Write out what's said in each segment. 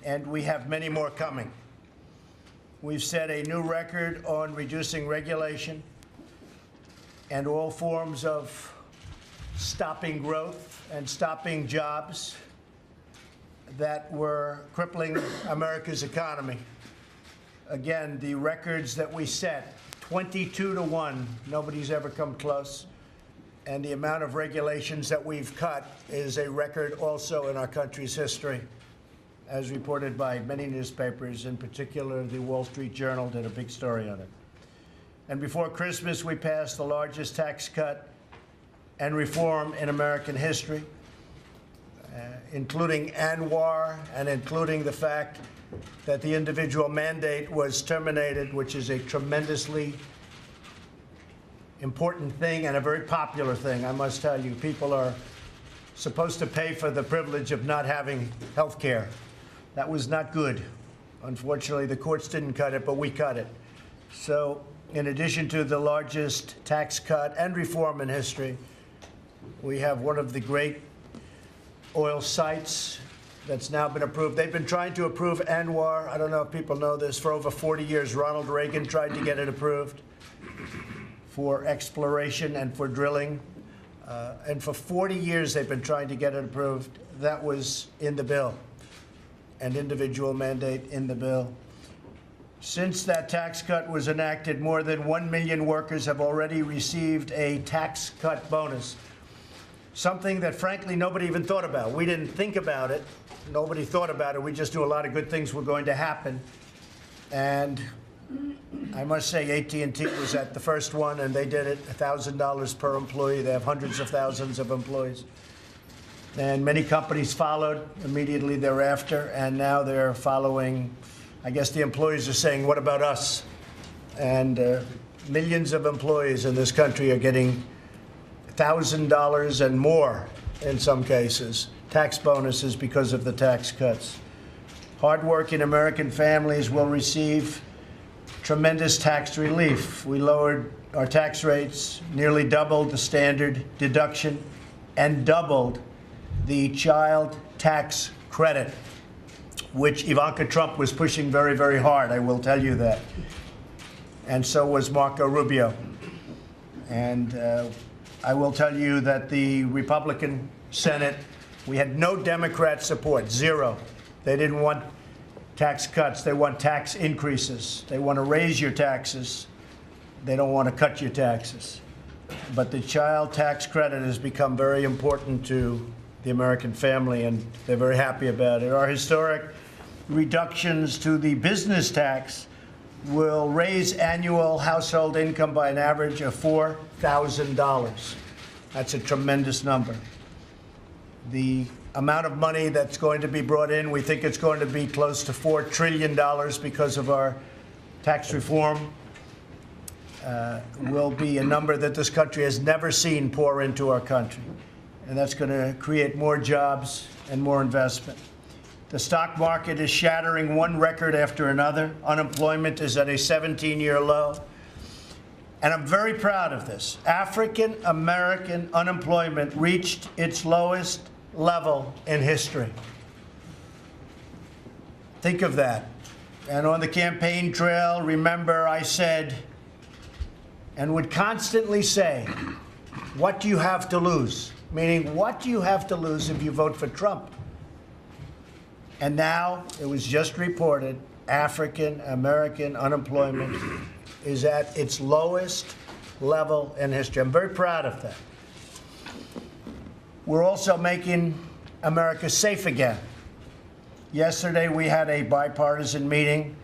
and we have many more coming. We've set a new record on reducing regulation and all forms of stopping growth and stopping jobs that were crippling America's economy. Again, the records that we set, 22-1, nobody's ever come close. And the amount of regulations that we've cut is a record also in our country's history, as reported by many newspapers, in particular the Wall Street Journal did a big story on it. And before Christmas, we passed the largest tax cut and reform in American history, including ANWR and including the fact that the individual mandate was terminated, which is a tremendously important thing and a very popular thing, I must tell you. People are supposed to pay for the privilege of not having health care. That was not good. Unfortunately, the courts didn't cut it, but we cut it. So in addition to the largest tax cut and reform in history, we have one of the great oil sites that's now been approved. They've been trying to approve ANWR. I don't know if people know this. For over 40 years, Ronald Reagan tried to get it approved for exploration and for drilling. And for 40 years, they've been trying to get it approved. That was in the bill, an individual mandate in the bill. Since that tax cut was enacted, more than 1 million workers have already received a tax cut bonus, something that, frankly, nobody even thought about. We didn't think about it. Nobody thought about it. We just knew a lot of good things were going to happen. And I must say AT&T was at the first one, and they did it, $1,000 per employee. They have hundreds of thousands of employees. And many companies followed immediately thereafter, and now they're following. I guess the employees are saying, what about us? And millions of employees in this country are getting $1,000 and more, in some cases, tax bonuses because of the tax cuts. Hardworking American families will receive tremendous tax relief. We lowered our tax rates, nearly doubled the standard deduction, and doubled the child tax credit, which Ivanka Trump was pushing very, very hard, I will tell you that. And so was Marco Rubio. And I will tell you that the Republican Senate, we had no Democrat support, zero. They didn't want tax cuts. They want tax increases. They want to raise your taxes. They don't want to cut your taxes. But the child tax credit has become very important to the American family, and they're very happy about it. Our historic reductions to the business tax will raise annual household income by an average of $4,000. That's a tremendous number. The amount of money that's going to be brought in, we think it's going to be close to $4 trillion because of our tax reform. Will be a number that this country has never seen pour into our country. And that's going to create more jobs and more investment. The stock market is shattering one record after another. Unemployment is at a 17-year low. And I'm very proud of this. African American unemployment reached its lowest level in history. Think of that. And on the campaign trail, remember I said, and would constantly say, what do you have to lose? Meaning, what do you have to lose if you vote for Trump? And now, it was just reported, African American unemployment is at its lowest level in history. I'm very proud of that. We're also making America safe again. Yesterday, we had a bipartisan meeting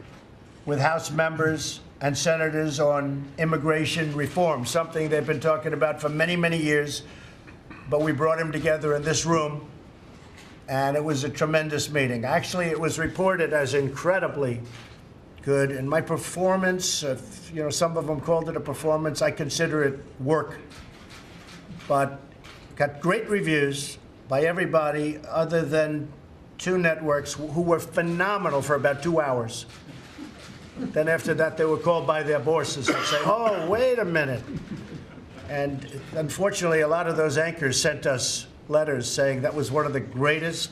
with House members and senators on immigration reform, something they've been talking about for many, many years. But we brought them together in this room, and it was a tremendous meeting. Actually, it was reported as incredibly good. And my performance, you know, some of them called it a performance. I consider it work. But got great reviews by everybody other than two networks who were phenomenal for about 2 hours. Then after that, they were called by their bosses and say, oh, wait a minute. And unfortunately, a lot of those anchors sent us letters saying that was one of the greatest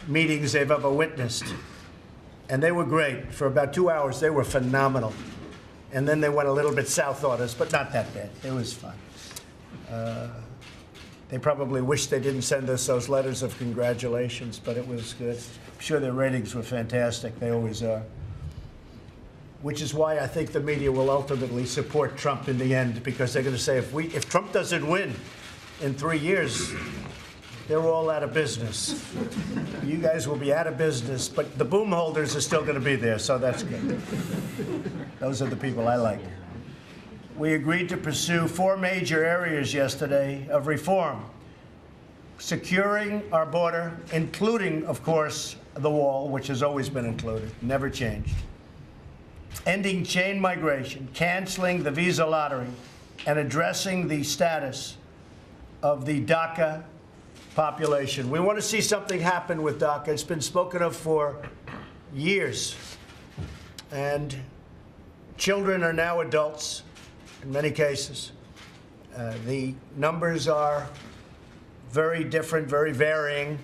meetings they've ever witnessed. And they were great. For about 2 hours, they were phenomenal. And then they went a little bit south on us, but not that bad. It was fun. They probably wish they didn't send us those letters of congratulations, but it was good. I'm sure their ratings were fantastic. They always are. Which is why I think the media will ultimately support Trump in the end, because they're going to say, if Trump doesn't win in 3 years, they're all out of business. You guys will be out of business, but the boom holders are still going to be there, so that's good. Those are the people I like. We agreed to pursue 4 major areas yesterday of reform. Securing our border, including, of course, the wall, which has always been included, never changed. Ending chain migration, canceling the visa lottery, and addressing the status of the DACA population. We want to see something happen with DACA. It's been spoken of for years. And children are now adults in many cases. The numbers are very different, very varying.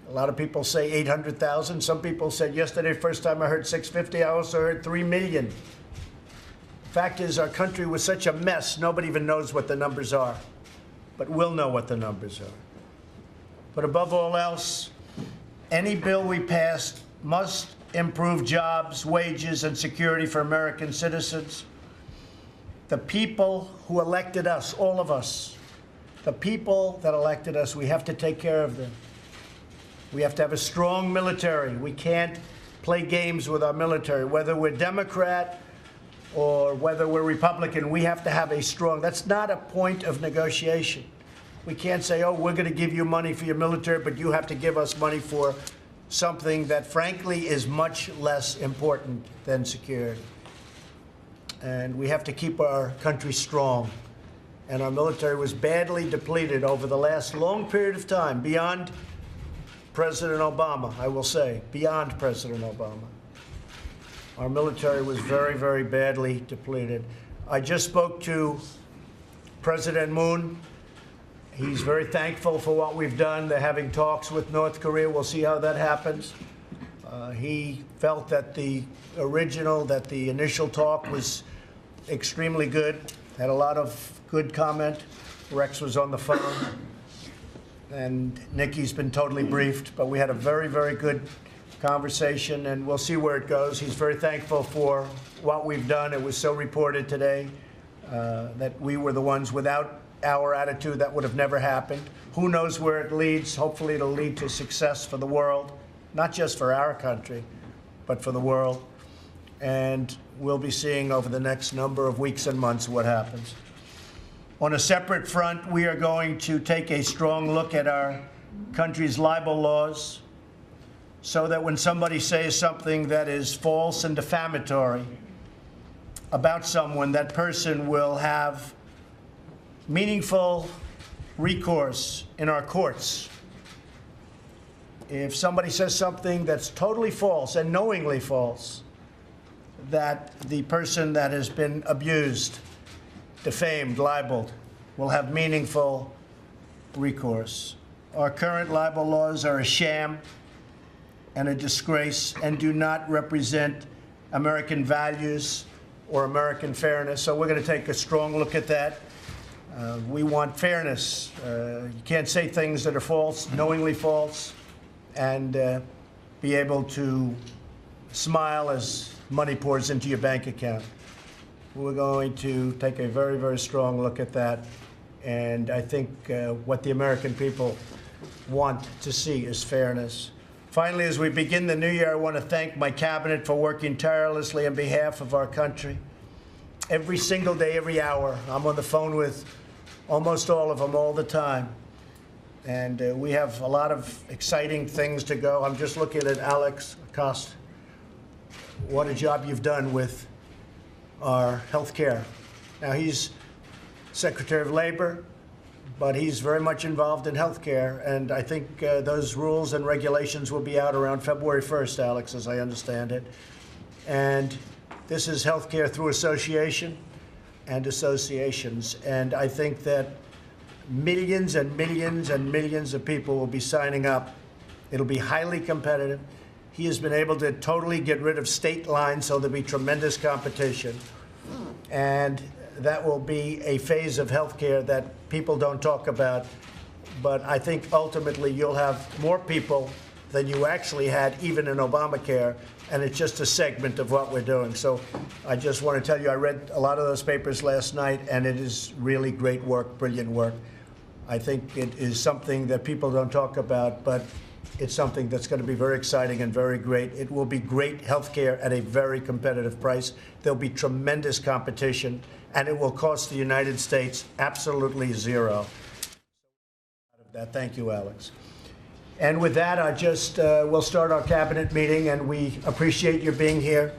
A lot of people say 800,000. Some people said yesterday, first time I heard 650, I also heard 3 million. The fact is, our country was such a mess, nobody even knows what the numbers are. But we'll know what the numbers are. But above all else, any bill we pass must improve jobs, wages, and security for American citizens. The people who elected us, all of us, the people that elected us, we have to take care of them. We have to have a strong military. We can't play games with our military. Whether we're Democrat or whether we're Republican, we have to have a strong, that's not a point of negotiation. We can't say, oh, we're going to give you money for your military, but you have to give us money for something that, frankly, is much less important than security. And we have to keep our country strong. And our military was badly depleted over the last long period of time, beyond President Obama, I will say, beyond President Obama. Our military was very, very badly depleted. I just spoke to President Moon. He's very thankful for what we've done. They're having talks with North Korea. We'll see how that happens. He felt that the initial talk was extremely good, had a lot of good comment. Rex was on the phone, and Nikki's been totally briefed, but we had a very, very good conversation, and we'll see where it goes. He's very thankful for what we've done. It was so reported today that we were the ones without our attitude that would have never happened. Who knows where it leads? Hopefully it'll lead to success for the world, not just for our country, but for the world. And we'll be seeing over the next number of weeks and months what happens. On a separate front, we are going to take a strong look at our country's libel laws so that when somebody says something that is false and defamatory about someone, that person will have meaningful recourse in our courts. If somebody says something that's totally false and knowingly false, that the person that has been abused, defamed, libeled, will have meaningful recourse. Our current libel laws are a sham and a disgrace and do not represent American values or American fairness. So we're going to take a strong look at that. We want fairness. You can't say things that are false, knowingly false, and be able to smile as money pours into your bank account. We're going to take a very, very strong look at that. And I think what the American people want to see is fairness. Finally, as we begin the new year, I want to thank my cabinet for working tirelessly on behalf of our country. Every single day, every hour, I'm on the phone with almost all of them all the time. And we have a lot of exciting things to go. I'm just looking at Alex Acosta. What a job you've done with our health care. Now, he's Secretary of Labor, but he's very much involved in health care. And I think those rules and regulations will be out around February 1st, Alex, as I understand it. And this is health care through association and associations. And I think that millions and millions and millions of people will be signing up It'll be highly competitive. He has been able to totally get rid of state lines, so there'll be tremendous competition. And that will be a phase of healthcare that people don't talk about. But I think ultimately you'll have more people than you actually had even in Obamacare, and it's just a segment of what we're doing. So I just want to tell you, I read a lot of those papers last night, and it is really great work, brilliant work. I think it is something that people don't talk about, but it's something that's going to be very exciting and very great. It will be great health care at a very competitive price. There'll be tremendous competition, and it will cost the United States absolutely zero. Thank you, Alex. And with that, we'll start our cabinet meeting, and we appreciate your being here.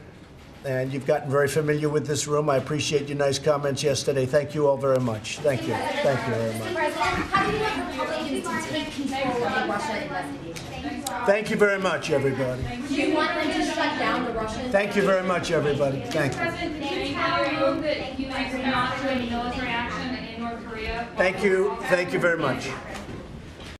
And you've gotten very familiar with this room. I appreciate your nice comments yesterday. Thank you all very much. Thank you. Thank you very much. Mr. President, how do you want Republicans to take control of the Russia investigation? Thank you very much, everybody. Do you want them to shut down the Russian? Thank you very much, everybody. Thank you. President, can you prove that you agree not to any military action in North Korea? Thank you. Thank you very much.